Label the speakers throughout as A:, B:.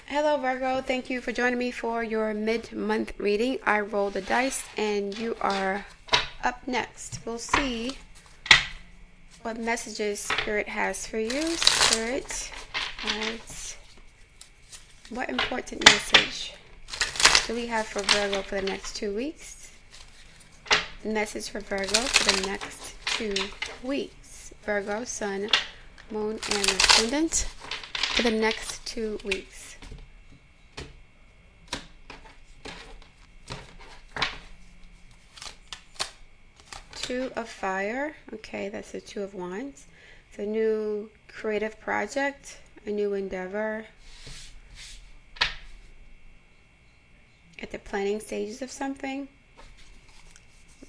A: Hello Virgo, thank you for joining me for your mid-month reading. I rolled the dice and you are up next. We'll see what messages Spirit has for you. Spirit has what important message do we have for Virgo for the next 2 weeks? Message for Virgo for the next 2 weeks. Virgo, Sun, Moon, and Ascendant for the next 2 weeks. Two of Fire. Okay, that's the Two of Wands. It's a new creative project, a new endeavor. At the planning stages of something.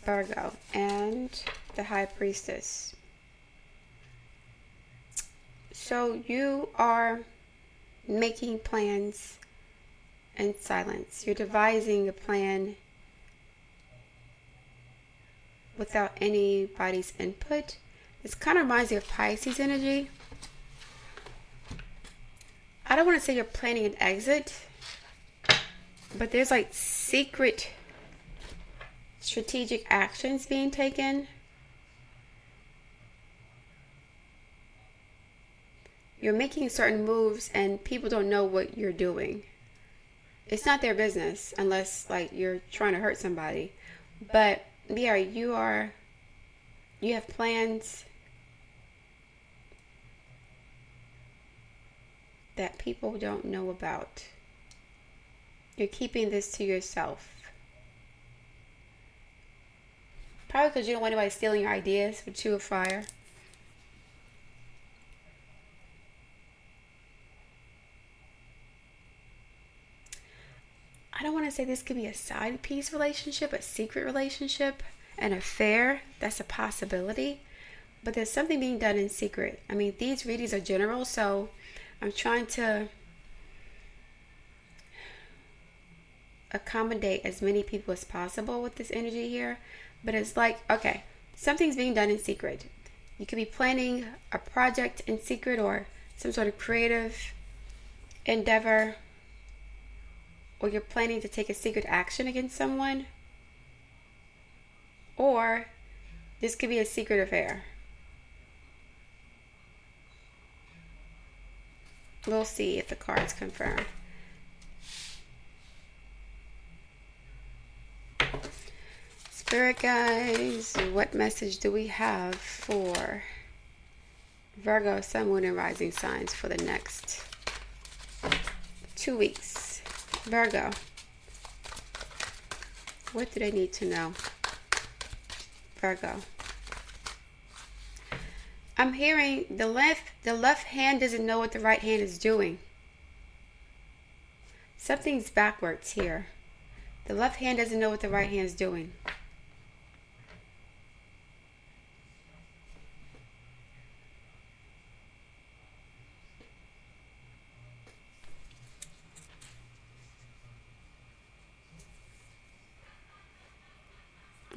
A: Virgo. And the High Priestess. So you are making plans in silence. You're devising a plan without anybody's input. This kind of reminds me of Pisces energy. I don't want to say you're planning an exit, but there's like secret strategic actions being taken. You're making certain moves and people don't know what you're doing. It's not their business unless like you're trying to hurt somebody. But yeah, you have plans that people don't know about. You're keeping this to yourself. Probably because you don't want anybody stealing your ideas with Two of Fire. I don't want to say this could be a side piece relationship, a secret relationship, an affair. That's a possibility. But there's something being done in secret. I mean, these readings are general, so I'm trying to accommodate as many people as possible with this energy here. But it's like, okay, something's being done in secret. You could be planning a project in secret or some sort of creative endeavor. Or you're planning to take a secret action against someone. Or this could be a secret affair. We'll see if the cards confirm. Spirit guys, what message do we have for Virgo, Sun, Moon, and Rising signs for the next 2 weeks? Virgo, what do they need to know? Virgo, I'm hearing the left hand doesn't know what the right hand is doing. Something's backwards here. The left hand doesn't know what the right hand is doing.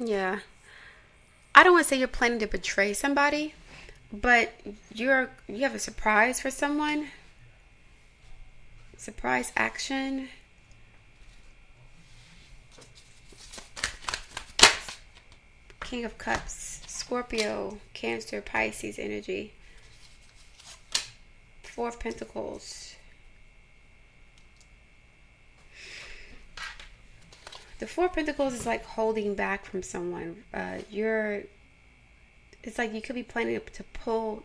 A: Yeah. I don't want to say you're planning to betray somebody, but you have a surprise for someone. Surprise action. King of Cups, Scorpio, Cancer, Pisces energy. Four of Pentacles. The Four of Pentacles is like holding back from someone. It's like you could be planning to pull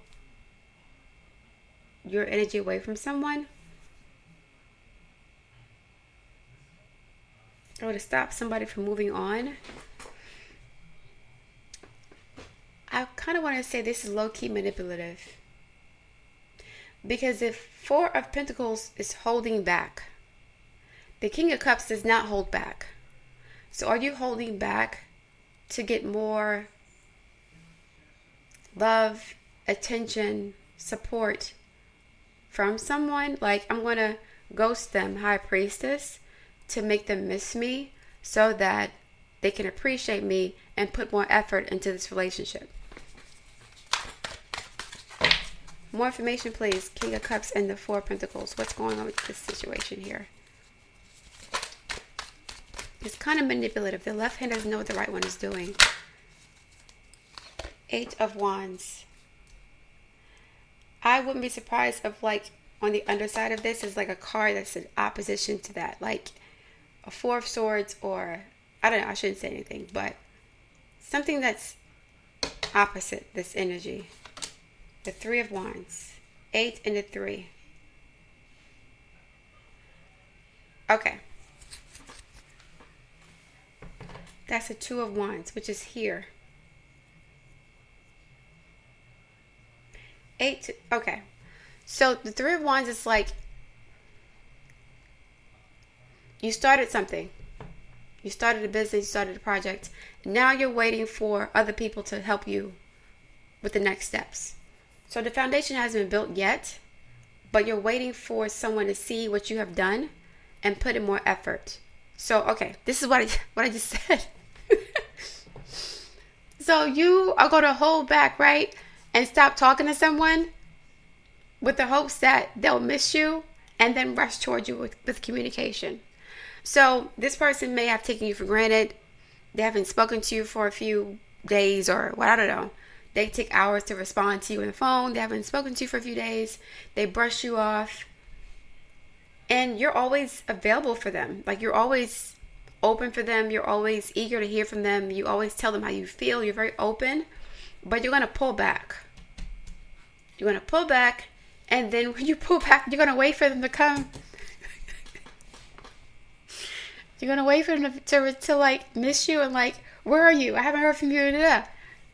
A: your energy away from someone. Or to stop somebody from moving on. I kind of want to say this is low-key manipulative. Because if Four of Pentacles is holding back, the King of Cups does not hold back. So are you holding back to get more love, attention, support from someone? Like, I'm going to ghost them, High Priestess, to make them miss me so that they can appreciate me and put more effort into this relationship. More information, please. King of Cups and the Four of Pentacles. What's going on with this situation here? It's kind of manipulative. The left hand doesn't know what the right one is doing. Eight of Wands. I wouldn't be surprised if, like, on the underside of this is like a card that's in opposition to that. Like a Four of Swords, or, I don't know, I shouldn't say anything, but something that's opposite this energy. The Three of Wands. 8 and the 3. Okay. That's the Two of Wands, which is here. 8. Okay. So the Three of Wands is like, you started something. You started a business, you started a project. Now you're waiting for other people to help you with the next steps. So the foundation hasn't been built yet, but you're waiting for someone to see what you have done and put in more effort. So, okay, this is what I just said. So you are going to hold back, right? And stop talking to someone with the hopes that they'll miss you and then rush towards you with communication. So this person may have taken you for granted. They haven't spoken to you for a few days, or what, I don't know. They take hours to respond to you on the phone. They haven't spoken to you for a few days. They brush you off. And you're always available for them. Like, you're always open for them. You're always eager to hear from them. You always tell them how you feel. You're very open. But you're going to pull back. You're going to pull back. And then when you pull back, you're going to wait for them to come. You're going to wait for them to like, miss you and like, where are you? I haven't heard from you.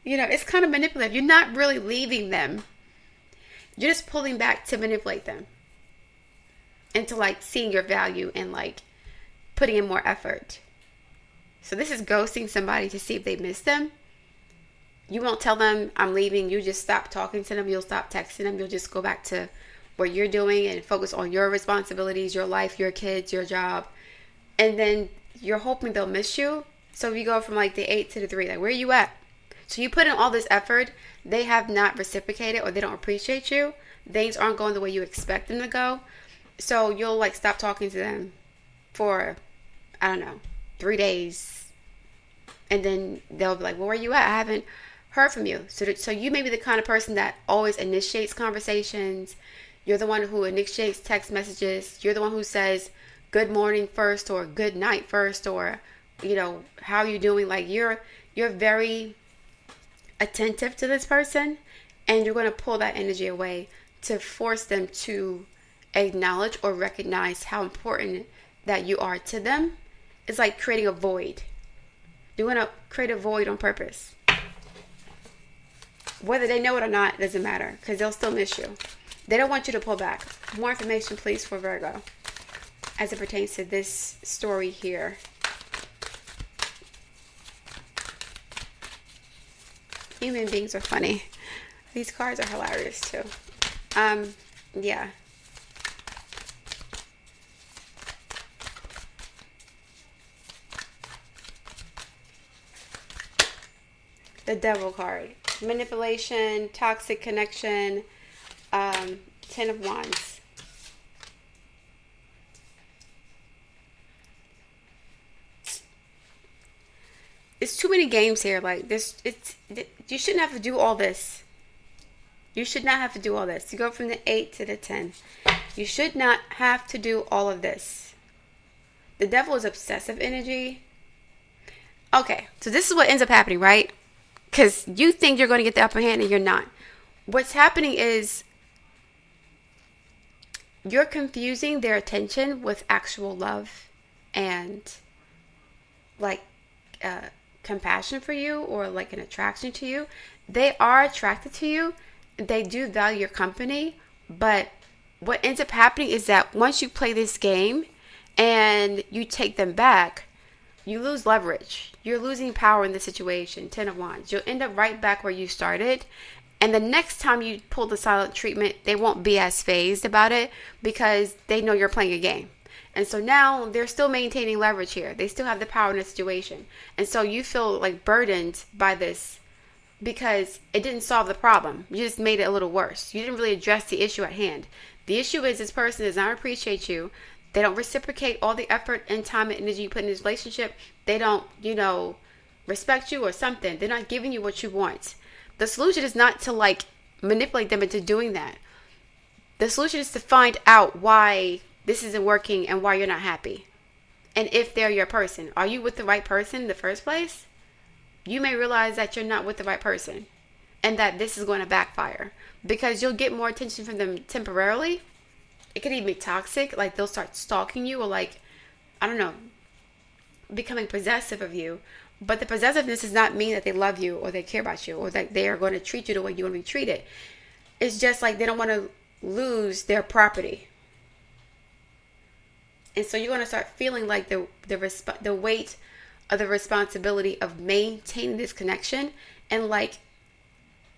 A: You know, it's kind of manipulative. You're not really leaving them. You're just pulling back to manipulate them into like seeing your value and like putting in more effort. So this is ghosting somebody to see if they miss them. You won't tell them I'm leaving. You just stop talking to them. You'll stop texting them. You'll just go back to what you're doing and focus on your responsibilities, your life, your kids, your job. And then you're hoping they'll miss you. So you go from like the 8 to the 3. Like, where are you at? So you put in all this effort. They have not reciprocated, or they don't appreciate you. Things aren't going the way you expect them to go. So you'll like stop talking to them for, I don't know, 3 days. And then they'll be like, well, where are you at? I haven't heard from you. So you may be the kind of person that always initiates conversations. You're the one who initiates text messages. You're the one who says good morning first, or good night first, or, you know, how are you doing? Like, you're very attentive to this person, and you're going to pull that energy away to force them to acknowledge or recognize how important that you are to them. It's like creating a void. You're going to create a void on purpose. Whether they know it or not, it doesn't matter, because they'll still miss you. They don't want you to pull back. More information, please, for Virgo, as it pertains to this story here. Human beings are funny. These cards are hilarious too. Yeah. The Devil card. Manipulation, toxic connection, 10 of Wands. It's too many games here. Like this, you shouldn't have to do all this. You should not have to do all this. You go from the 8 to the 10. You should not have to do all of this. The Devil is obsessive energy. Okay, so this is what ends up happening, right? Because you think you're going to get the upper hand and you're not. What's happening is you're confusing their attention with actual love and like compassion for you, or like an attraction to you. They are attracted to you. They do value your company. But what ends up happening is that once you play this game and you take them back, you lose leverage. You're losing power in the situation. 10 of Wands. You'll end up right back where you started. And the next time you pull the silent treatment, they won't be as fazed about it because they know you're playing a game. And so now they're still maintaining leverage here. They still have the power in the situation. And so you feel like burdened by this because it didn't solve the problem. You just made it a little worse. You didn't really address the issue at hand. The issue is this person does not appreciate you. They don't reciprocate all the effort and time and energy you put in this relationship. They don't, respect you or something. They're not giving you what you want. The solution is not to manipulate them into doing that. The solution is to find out why this isn't working and why you're not happy. And if they're your person, are you with the right person in the first place? You may realize that you're not with the right person and that this is going to backfire because you'll get more attention from them temporarily. It could even be toxic. Like they'll start stalking you or becoming possessive of you. But the possessiveness does not mean that they love you or they care about you or that they are going to treat you the way you want to be treated. It's just like they don't want to lose their property. And so you're going to start feeling like the weight of the responsibility of maintaining this connection. And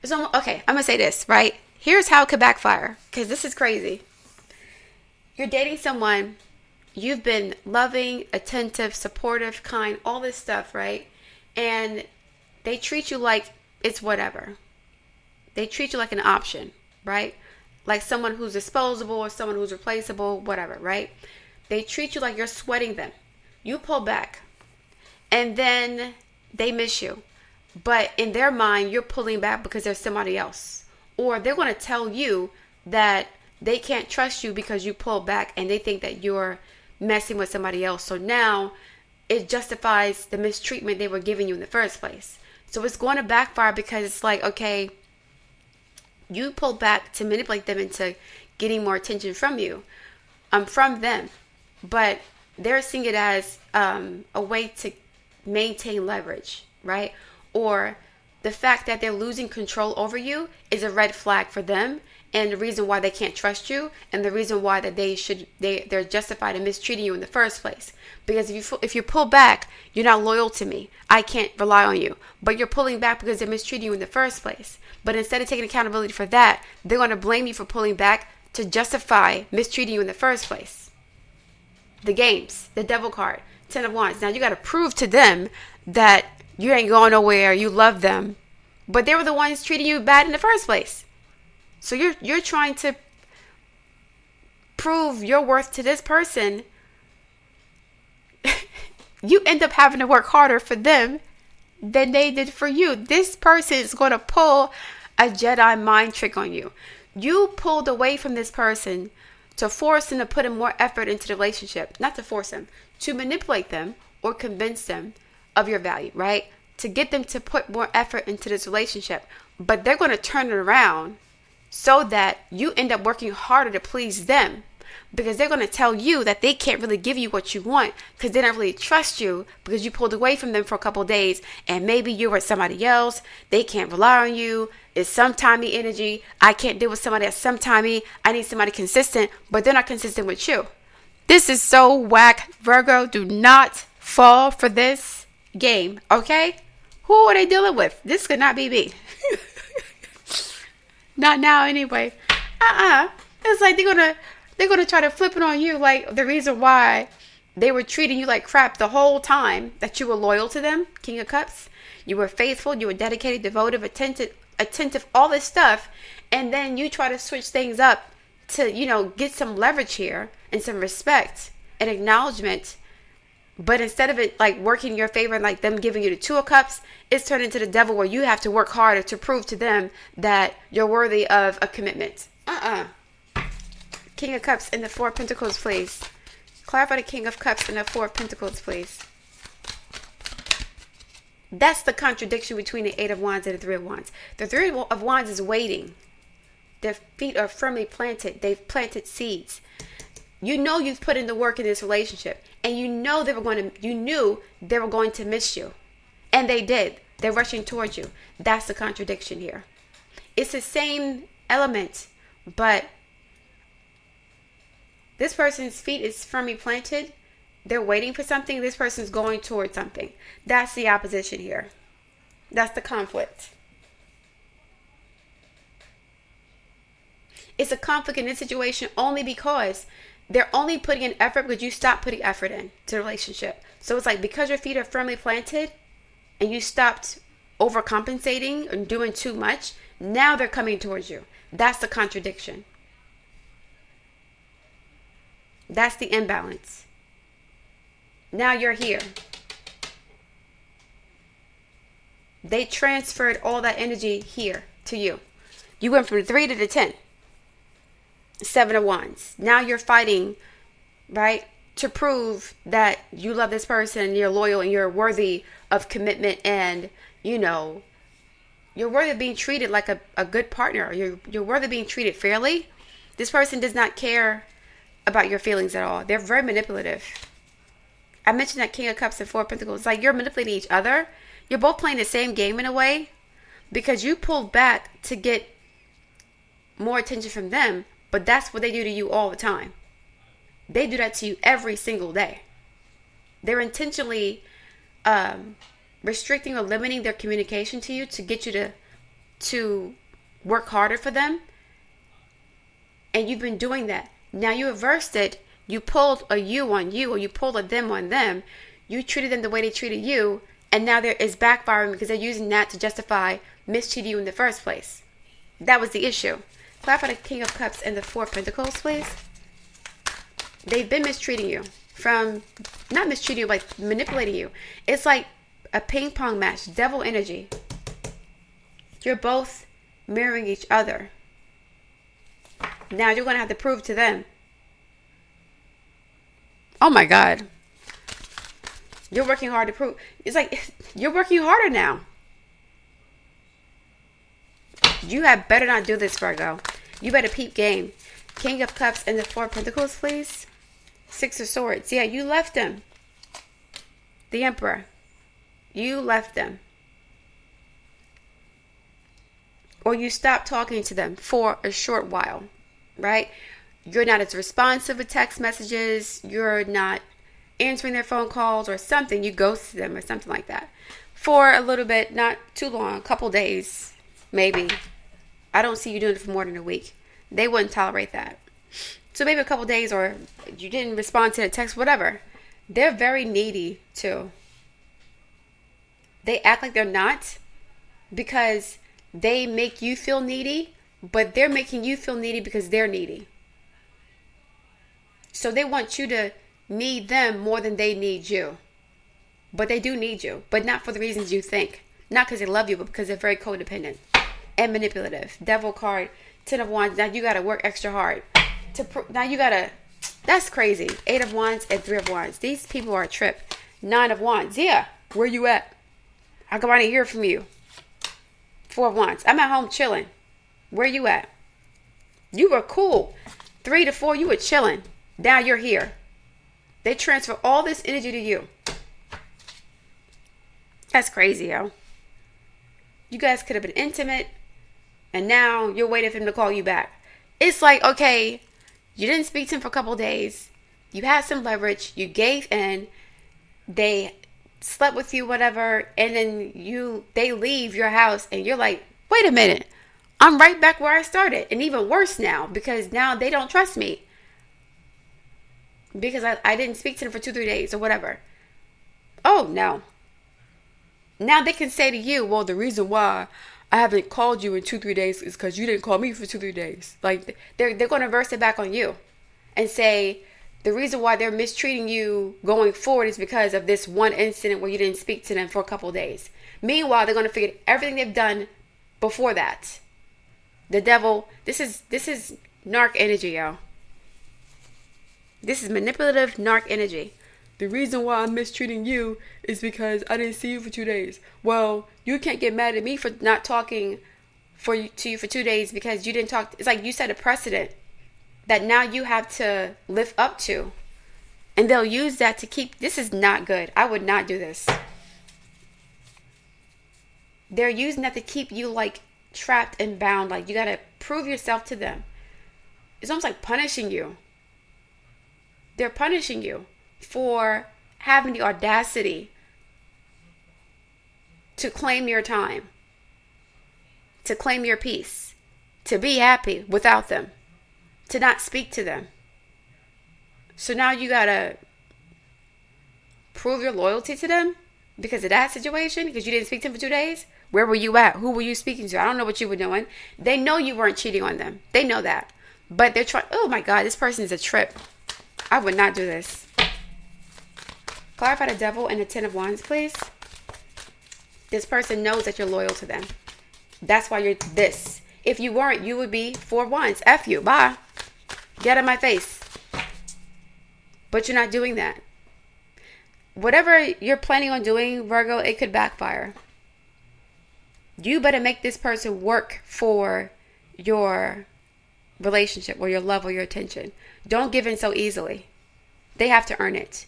A: it's almost, okay, I'm going to say this, right? Here's how it could backfire, because this is crazy. You're dating someone, you've been loving, attentive, supportive, kind, all this stuff, right? And they treat you like it's whatever. They treat you like an option, right? Like someone who's disposable or someone who's replaceable, whatever, right? They treat you like you're sweating them. You pull back. And then they miss you. But in their mind, you're pulling back because there's somebody else. Or they're going to tell you that they can't trust you because you pull back and they think that you're messing with somebody else. So now it justifies the mistreatment they were giving you in the first place. So it's going to backfire because it's like, okay, you pull back to manipulate them into getting more attention from you, from them. But they're seeing it as a way to maintain leverage, right? Or the fact that they're losing control over you is a red flag for them, and the reason why they can't trust you, and the reason why that they're justified in mistreating you in the first place. Because if you pull back, you're not loyal to me. I can't rely on you. But you're pulling back because they're mistreating you in the first place. But instead of taking accountability for that, they're going to blame you for pulling back to justify mistreating you in the first place. The games, the devil card, 10 of Wands. Now you got to prove to them that you ain't going nowhere, you love them, but they were the ones treating you bad in the first place. So you're trying to prove your worth to this person. You end up having to work harder for them than they did for you. This person is going to pull a Jedi mind trick on you. You pulled away from this person to force them to put in more effort into the relationship. Not to force them, to manipulate them or convince them of your value, right? To get them to put more effort into this relationship. But they're going to turn it around so that you end up working harder to please them. Because they're going to tell you that they can't really give you what you want because they don't really trust you because you pulled away from them for a couple of days and maybe you were with somebody else. They can't rely on you. It's sometimey energy. I can't deal with somebody that's sometimey. I need somebody consistent, but they're not consistent with you. This is so whack. Virgo, do not fall for this game, okay? Who are they dealing with? This could not be me. Not now anyway. It's like they're gonna try to flip it on you, like the reason why they were treating you like crap the whole time that you were loyal to them. King of Cups. You were faithful, you were dedicated, devoted, attentive, all this stuff, and then you try to switch things up to, get some leverage here and some respect and acknowledgement. But instead of it working in your favor and them giving you the Two of Cups, it's turned into the devil where you have to work harder to prove to them that you're worthy of a commitment. King of Cups and the Four of Pentacles, please. Clarify the King of Cups and the Four of Pentacles, please. That's the contradiction between the Eight of Wands and the Three of Wands. The Three of Wands is waiting. Their feet are firmly planted. They've planted seeds. You've put in the work in this relationship, and you knew they were going to miss you. And they did. They're rushing towards you. That's the contradiction here. It's the same element, but this person's feet is firmly planted. They're waiting for something. This person's going towards something. That's the opposition here. That's the conflict. It's a conflict in this situation only because they're only putting in effort because you stopped putting effort in to the relationship. So it's because your feet are firmly planted and you stopped overcompensating and doing too much. Now they're coming towards you. That's the contradiction. That's the imbalance. Now you're here. They transferred all that energy here to you. You went from 3 to the 10. 7 of Wands. Now you're fighting, right, to prove that you love this person and you're loyal and you're worthy of commitment, and, you know, you're worthy of being treated like a good partner. You're worthy of being treated fairly. This person does not care about your feelings at all. They're very manipulative. I mentioned that King of Cups and Four of Pentacles. It's like you're manipulating each other. You're both playing the same game in a way, because you pulled back to get more attention from them, but that's what they do to you all the time. They do that to you every single day. They're intentionally restricting or limiting their communication to you to get you to work harder for them. And you've been doing that. Now you reversed it. You pulled a you on you, or you pulled a them on them. You treated them the way they treated you. And now there is backfiring because they're using that to justify mistreating you in the first place. That was the issue. Clarify the King of Cups and the Four of Pentacles, please. They've been mistreating you. From, not mistreating you, like manipulating you. It's like a ping pong match. Devil energy. You're both mirroring each other. Now you're going to have to prove to them. Oh my God. You're working hard to prove. It's like you're working harder now. You had better not do this, Virgo. You better peep game. King of Cups and the Four of Pentacles, please. Six of Swords. Yeah, you left him. The Emperor. You left them. Or you stopped talking to them for a short while, right? You're not as responsive with text messages. You're not answering their phone calls or something. You ghosted them or something like that. For a little bit, not too long, a couple days, maybe. I don't see you doing it for more than a week. They wouldn't tolerate that. So maybe a couple days, or you didn't respond to the text, whatever. They're very needy too. They act like they're not because they make you feel needy, but they're making you feel needy because they're needy. So they want you to need them more than they need you. But they do need you, but not for the reasons you think. Not because they love you, but because they're very codependent and manipulative. Devil card, 10 of Wands. Now you got to work extra hard. Now you got to, that's crazy. 8 of Wands and 3 of Wands. These people are a trip. 9 of Wands. Yeah, where you at? I come out and hear from you. 4 of Wands. I'm at home chilling. Where you at? You were cool. 3 to 4, you were chilling. Now you're here. They transfer all this energy to you. That's crazy, yo. You guys could have been intimate, and now you're waiting for him to call you back. It's like, okay, you didn't speak to him for a couple days. You had some leverage. You gave in. They slept with you, whatever, and then they leave your house, and you're like, wait a minute. I'm right back where I started, and even worse now, because now they don't trust me. Because I didn't speak to them for 2-3 days or whatever. Oh, no. Now they can say to you, well, the reason why I haven't called you in 2-3 days is because you didn't call me for 2-3 days. Like, they're going to reverse it back on you and say the reason why they're mistreating you going forward is because of this one incident where you didn't speak to them for a couple days. Meanwhile, they're going to forget everything they've done before that. The devil, this is narc energy, y'all. This is manipulative narc energy. The reason why I'm mistreating you is because I didn't see you for 2 days. Well, you can't get mad at me for not talking to you for 2 days because you didn't talk. It's like you set a precedent that now you have to live up to. And they'll use that to keep. This is not good. I would not do this. They're using that to keep you like trapped and bound. Like you got to prove yourself to them. It's almost like punishing you. They're punishing you for having the audacity to claim your time, to claim your peace, to be happy without them, to not speak to them. So now you gotta prove your loyalty to them because of that situation, because you didn't speak to them for 2 days. Where were you at? Who were you speaking to? I don't know what you were doing. They know you weren't cheating on them. They know that. But they're trying, oh my God, this person is a trip. I would not do this. Clarify the Devil and the Ten of Wands, please. This person knows that you're loyal to them. That's why you're this. If you weren't, you would be 4 of Wands. F you. Bye. Get out of my face. But you're not doing that. Whatever you're planning on doing, Virgo, it could backfire. You better make this person work for your relationship or your love or your attention. Don't give in so easily. They have to earn it.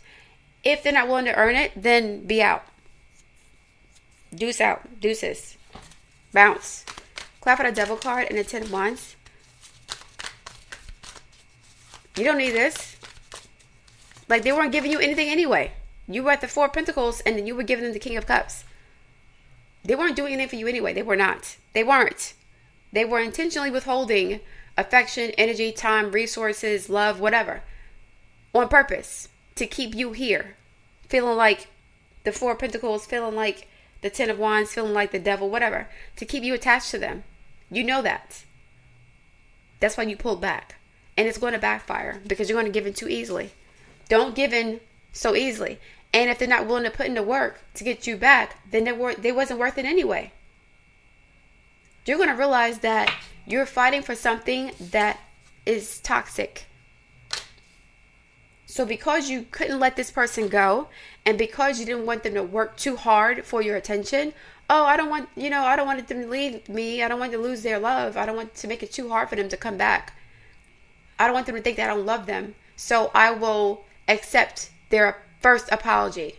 A: If they're not willing to earn it, then be out. Deuce out. Deuces. Bounce. Clap at a Devil card and a 10 of Wands. You don't need this. Like, they weren't giving you anything anyway. You were at the 4 of Pentacles and then you were giving them the King of Cups. They weren't doing anything for you anyway. They were not. They weren't. They were intentionally withholding affection, energy, time, resources, love, whatever. On purpose. To keep you here. Feeling like the 4 of Pentacles, feeling like the 10 of Wands, feeling like the Devil, whatever. To keep you attached to them. You know that. That's why you pulled back. And it's going to backfire because you're going to give in too easily. Don't give in so easily. And if they're not willing to put in the work to get you back, then they wasn't worth it anyway. You're going to realize that you're fighting for something that is toxic. So because you couldn't let this person go, and because you didn't want them to work too hard for your attention, oh, I don't want them to leave me. I don't want to lose their love. I don't want to make it too hard for them to come back. I don't want them to think that I don't love them. So I will accept their first apology.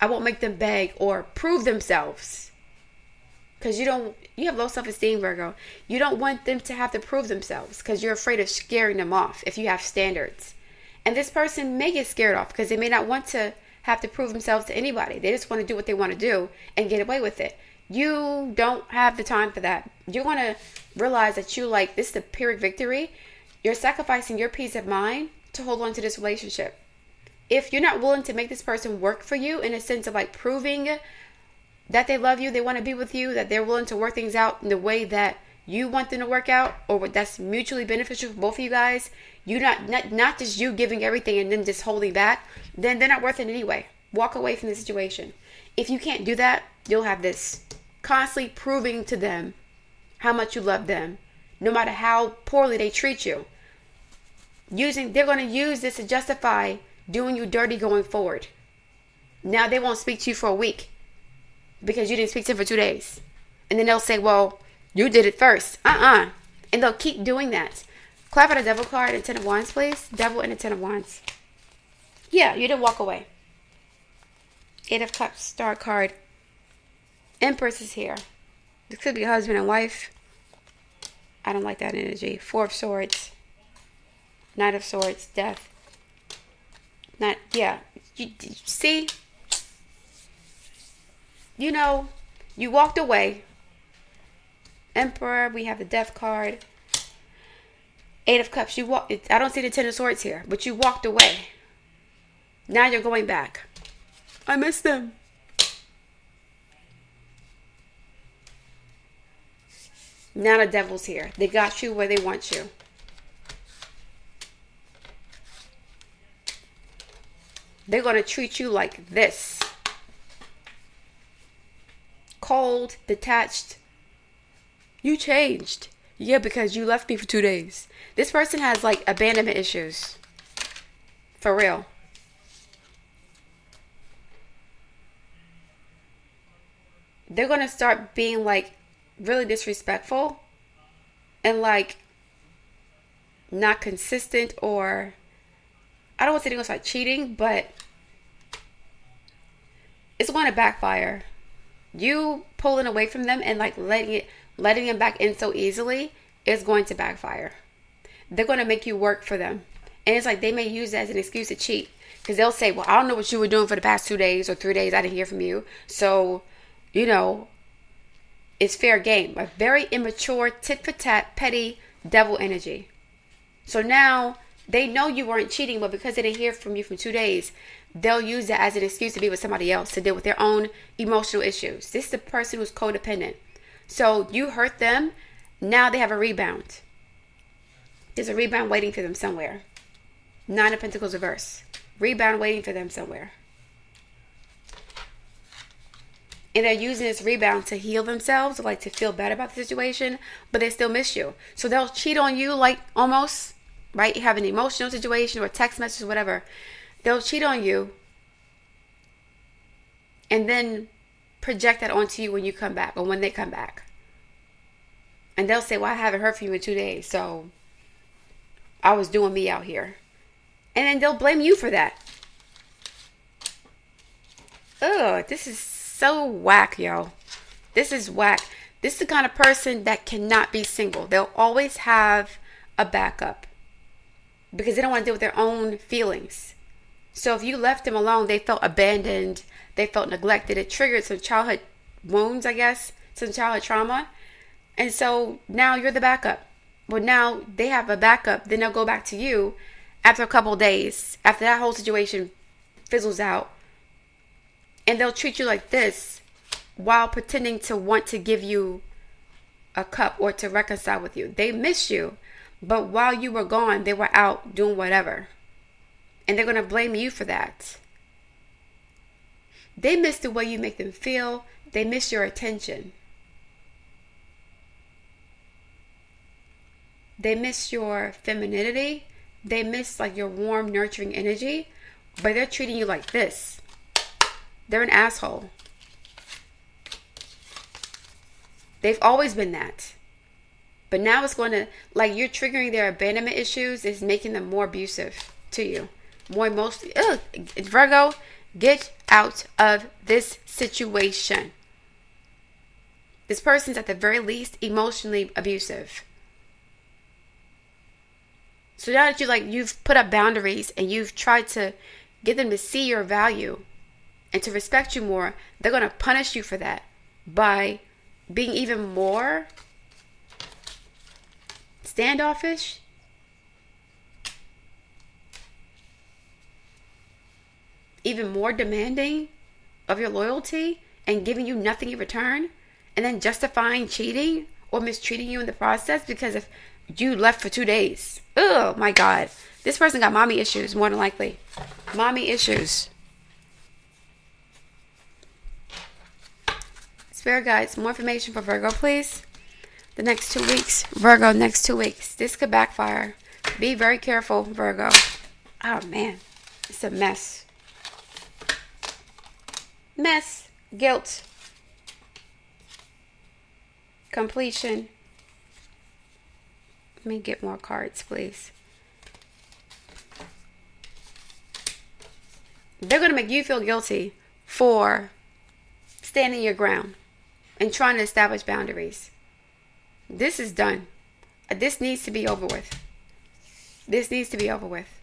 A: I won't make them beg or prove themselves. Because you have low self-esteem, Virgo. You don't want them to have to prove themselves because you're afraid of scaring them off if you have standards. And this person may get scared off because they may not want to have to prove themselves to anybody. They just want to do what they want to do and get away with it. You don't have the time for that. You're going to realize that this is the Pyrrhic victory. You're sacrificing your peace of mind to hold on to this relationship. If you're not willing to make this person work for you in a sense of like proving that they love you, they want to be with you, that they're willing to work things out in the way that you want them to work out, or that's mutually beneficial for both of you guys, you not just you giving everything and then just holding back, then they're not worth it anyway. Walk away from the situation. If you can't do that, you'll have this constantly proving to them how much you love them, no matter how poorly they treat you. They're going to use this to justify doing you dirty going forward. Now they won't speak to you for a week because you didn't speak to them for 2 days. And then they'll say, well, you did it first. And they'll keep doing that. Clap out a Devil card and 10 of Wands, please. Devil and a 10 of Wands. Yeah, you didn't walk away. 8 of Cups, Star card. Empress is here. This could be husband and wife. I don't like that energy. 4 of Swords. Knight of Swords. Death. You see? You walked away. Emperor. We have the Death card. 8 of Cups. I don't see the 10 of Swords here. But you walked away. Now you're going back. I miss them. Now the Devil's here. They got you where they want you. They're going to treat you like this. Cold, detached. You changed. Yeah, because you left me for 2 days. This person has like abandonment issues. For real. They're going to start being like really disrespectful and like not consistent, or I don't want to say they're going to start cheating, but it's going to backfire. You pulling away from them and like letting them back in so easily is going to backfire. They're going to make you work for them. And it's like they may use that as an excuse to cheat. Because they'll say, well, I don't know what you were doing for the past 2 days or 3 days. I didn't hear from you. So, it's fair game. A very immature, tit for tat, petty devil energy. So now They know you weren't cheating, but because they didn't hear from you for 2 days, they'll use that as an excuse to be with somebody else to deal with their own emotional issues. This is the person who's codependent. So you hurt them, now they have a rebound. There's a rebound waiting for them somewhere. 9 of Pentacles reverse. Rebound waiting for them somewhere. And they're using this rebound to heal themselves, like to feel better about the situation, but they still miss you. So they'll cheat on you, like almost, right? You have an emotional situation or a text message, whatever. They'll cheat on you and then project that onto you when you come back or when they come back. And they'll say, well, I haven't heard from you in 2 days, so I was doing me out here. And then they'll blame you for that. Ugh, this is so whack, yo. This is whack. This is the kind of person that cannot be single. They'll always have a backup because they don't want to deal with their own feelings. So if you left them alone, they felt abandoned. They felt neglected. It triggered some childhood wounds, I guess, some childhood trauma. And so now you're the backup. Well, now they have a backup. Then they'll go back to you after a couple of days, after that whole situation fizzles out. And they'll treat you like this while pretending to want to give you a cup or to reconcile with you. They miss you. But while you were gone, they were out doing whatever. And they're going to blame you for that. They miss the way you make them feel. They miss your attention. They miss your femininity. They miss like your warm, nurturing energy. But they're treating you like this. They're an asshole. They've always been that. But now it's going to, like, you're triggering their abandonment issues. Is making them more abusive to you. More emotionally. Ugh, Virgo, get out of this situation. This person's at the very least emotionally abusive. So now that you've put up boundaries and you've tried to get them to see your value and to respect you more, they're going to punish you for that by being even more standoffish, even more demanding of your loyalty and giving you nothing in return, and then justifying cheating or mistreating you in the process because if you left for 2 days. Oh my God. This person got mommy issues, more than likely. Mommy issues. Spirit guides, more information for Virgo, please. The next 2 weeks. Virgo, next 2 weeks. This could backfire. Be very careful, Virgo. Oh, man. It's a mess. Mess. Guilt. Completion. Let me get more cards, please. They're going to make you feel guilty for standing your ground and trying to establish boundaries. This is done. This needs to be over with. This needs to be over with.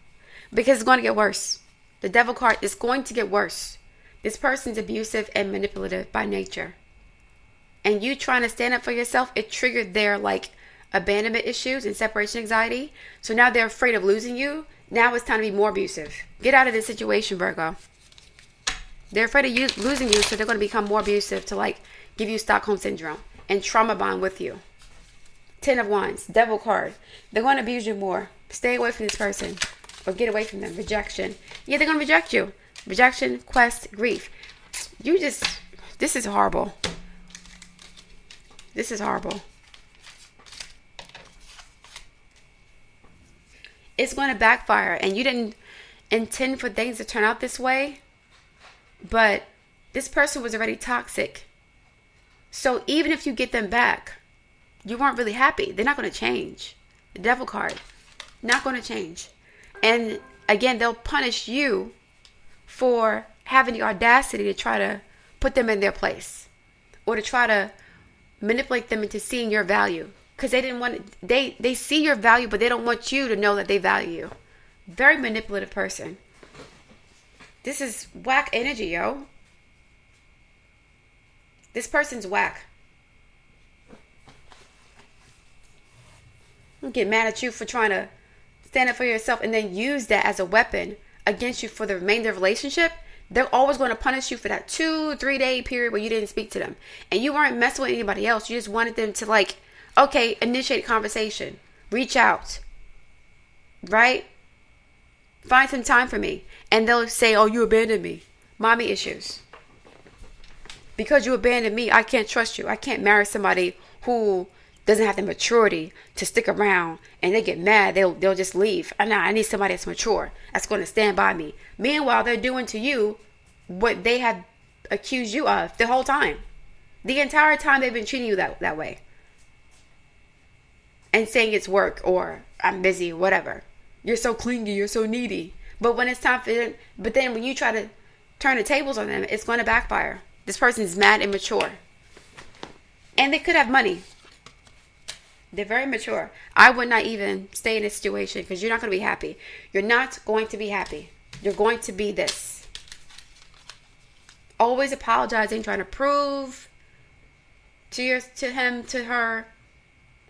A: Because it's going to get worse. The devil card is going to get worse. This person's abusive and manipulative by nature. And you trying to stand up for yourself, it triggered their abandonment issues and separation anxiety. So now they're afraid of losing you. Now it's time to be more abusive. Get out of this situation, Virgo. They're afraid of losing you, so they're going to become more abusive to give you Stockholm Syndrome and trauma bond with you. 10 of Wands, Devil card. They're going to abuse you more. Stay away from this person or get away from them. Rejection. Yeah, they're going to reject you. Rejection, quest, grief. This is horrible. This is horrible. It's going to backfire, and you didn't intend for things to turn out this way, but this person was already toxic. So even if you get them back, you weren't really happy. They're not going to change. The Devil card, not going to change. And again, they'll punish you for having the audacity to try to put them in their place or to try to manipulate them into seeing your value. Because they see your value, but they don't want you to know that they value you. Very manipulative person. This is whack energy, yo. This person's whack. I'm getting mad at you for trying to stand up for yourself and then use that as a weapon against you for the remainder of the relationship, they're always going to punish you for that 2-3 day period where you didn't speak to them. And you weren't messing with anybody else. You just wanted them to, like, okay, initiate conversation. Reach out. Right? Find some time for me. And they'll say, oh, you abandoned me. Mommy issues. Because you abandoned me, I can't trust you. I can't marry somebody who doesn't have the maturity to stick around, and they get mad, they'll just leave. I need somebody that's mature, that's going to stand by me. Meanwhile, they're doing to you what they have accused you of the whole time. The entire time they've been treating you that way. And saying it's work, or I'm busy, whatever. You're so clingy, you're so needy. But when it's time for them, but then when you try to turn the tables on them, it's going to backfire. This person's mad and mature. And they could have money. They're very mature. I would not even stay in this situation because you're not going to be happy. You're not going to be happy. You're going to be this. Always apologizing, trying to prove to him, to her,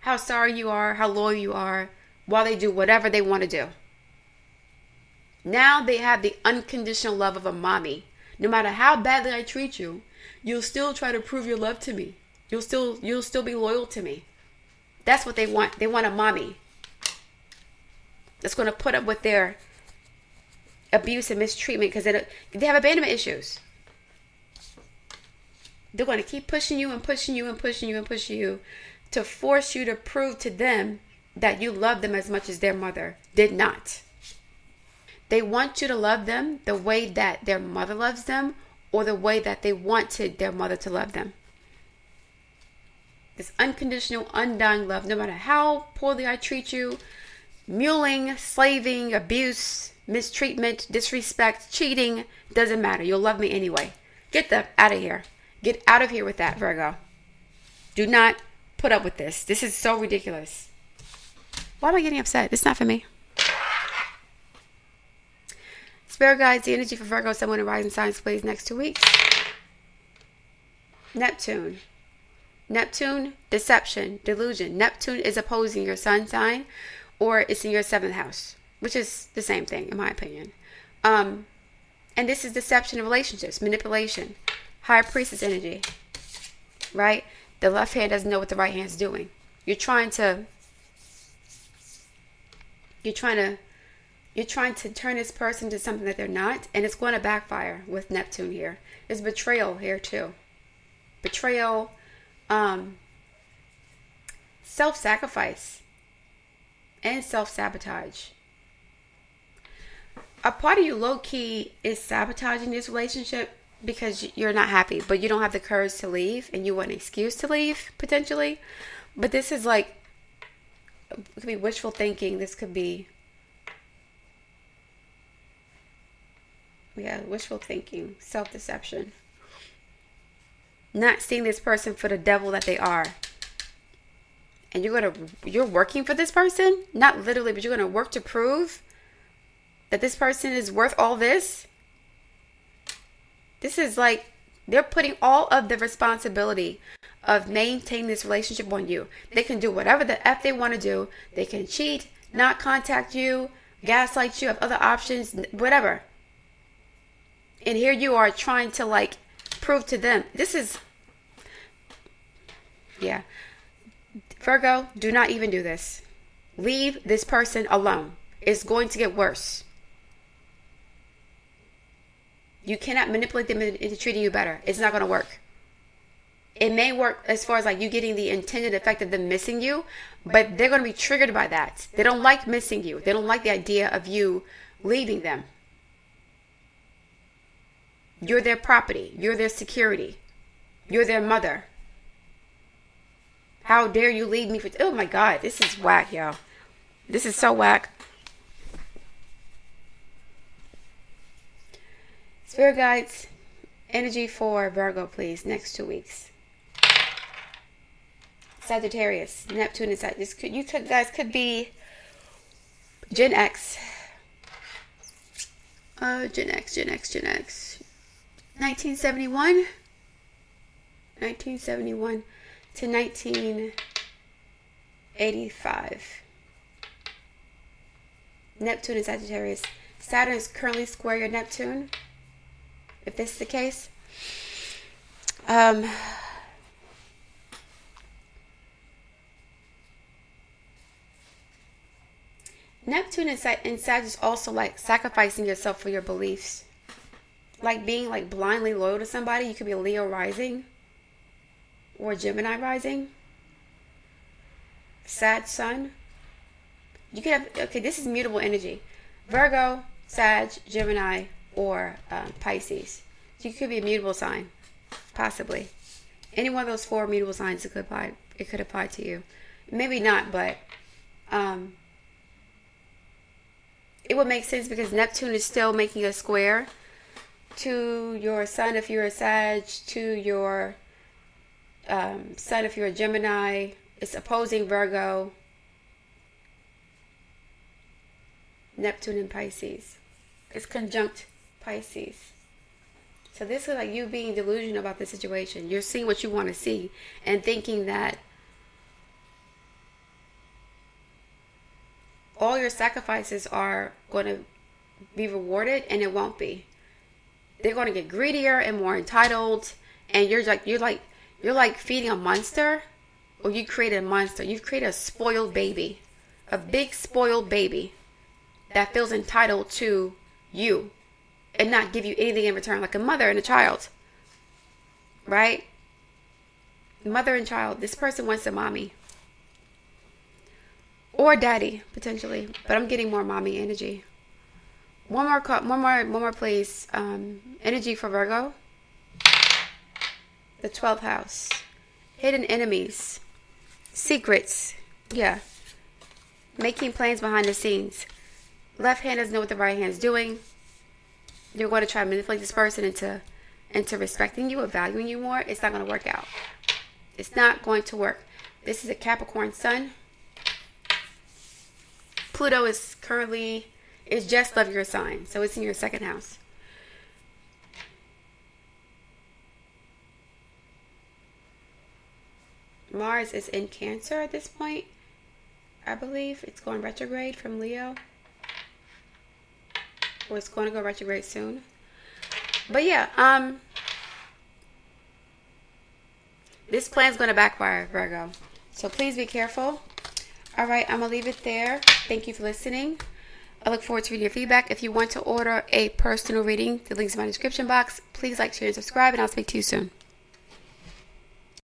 A: how sorry you are, how loyal you are, while they do whatever they want to do. Now they have the unconditional love of a mommy. No matter how badly I treat you, you'll still try to prove your love to me. You'll still be loyal to me. That's what they want. They want a mommy that's going to put up with their abuse and mistreatment because they have abandonment issues. They're going to keep pushing you and pushing you and pushing you and pushing you to force you to prove to them that you love them as much as their mother did not. They want you to love them the way that their mother loves them, or the way that they wanted their mother to love them. This unconditional, undying love, no matter how poorly I treat you, muling, slaving, abuse, mistreatment, disrespect, cheating, doesn't matter. You'll love me anyway. Get them out of here. Get out of here with that, Virgo. Do not put up with this. This is so ridiculous. Why am I getting upset? It's not for me. Spirit guides, the energy for Virgo, someone in rising signs, please, next 2 weeks. Neptune. Neptune, deception, delusion. Neptune is opposing your sun sign, or it's in your 7th house, which is the same thing, in my opinion. And this is deception in relationships, manipulation, high priestess energy, right? The left hand doesn't know what the right hand's doing. You're trying to turn this person to something that they're not, and it's going to backfire with Neptune here. There's betrayal here too. Betrayal, self-sacrifice, and self-sabotage. A part of you low-key is sabotaging this relationship because you're not happy, but you don't have the courage to leave, and you want an excuse to leave, potentially. But this is like, it could be wishful thinking. This could be, wishful thinking, self-deception. Not seeing this person for the devil that they are. And you're working for this person, not literally, but you're going to work to prove that this person is worth all this. This is like, they're putting all of the responsibility of maintaining this relationship on you. They can do whatever the F they want to do. They can cheat, not contact you, gaslight you, have other options, whatever. And here you are trying to, like, prove to them. This is, Virgo, do not even do this. Leave this person alone. It's going to get worse. You cannot manipulate them into treating you better. It's not going to work. It may work as far as like you getting the intended effect of them missing you, but they're going to be triggered by that. They don't like missing you. They don't like the idea of you leaving them. You're their property. You're their security. You're their mother. How dare you leave me for... Oh my God, this is whack, y'all. This is so whack. Spirit guides, energy for Virgo, please, next 2 weeks. Sagittarius, Neptune and Sagittarius. You guys could be Gen X. Gen X. 1971 to 1985. Neptune and Sagittarius. Saturn is currently square your Neptune. If this is the case. Neptune and Sag is also like sacrificing yourself for your beliefs. Like being like blindly loyal to somebody. You could be a Leo rising. Or Gemini rising. Sag Sun. You could have, okay, this is mutable energy. Virgo, Sag, Gemini, or Pisces. So you could be a mutable sign. Possibly. Any one of those 4 mutable signs it could apply to you. Maybe not, but it would make sense because Neptune is still making a square to your sun if you're a Sag, to your sun if you're a Gemini. It's opposing Virgo, Neptune and Pisces. It's conjunct Pisces. So this is like you being delusional about the situation. You're seeing what you want to see and thinking that all your sacrifices are going to be rewarded, and it won't be. They're going to get greedier and more entitled, and you're like feeding a monster, or you create a monster. You've created a spoiled baby, a big spoiled baby that feels entitled to you and not give you anything in return, like a mother and a child, right? Mother and child. This person wants a mommy or daddy potentially, but I'm getting more mommy energy. One more, please. Energy for Virgo. The 12th house. Hidden enemies. Secrets. Yeah. Making plans behind the scenes. Left hand doesn't know what the right hand's doing. You're going to try to manipulate this person into respecting you or valuing you more. It's not going to work out. It's not going to work. This is a Capricorn sun. Pluto is just left your sign. So it's in your 2nd house. Mars is in Cancer at this point. I believe it's going retrograde from Leo. Or it's going to go retrograde soon. But yeah, this plan's going to backfire, Virgo. So please be careful. Alright, I'm going to leave it there. Thank you for listening. I look forward to reading your feedback. If you want to order a personal reading, the link's in my description box. Please like, share, and subscribe, and I'll speak to you soon.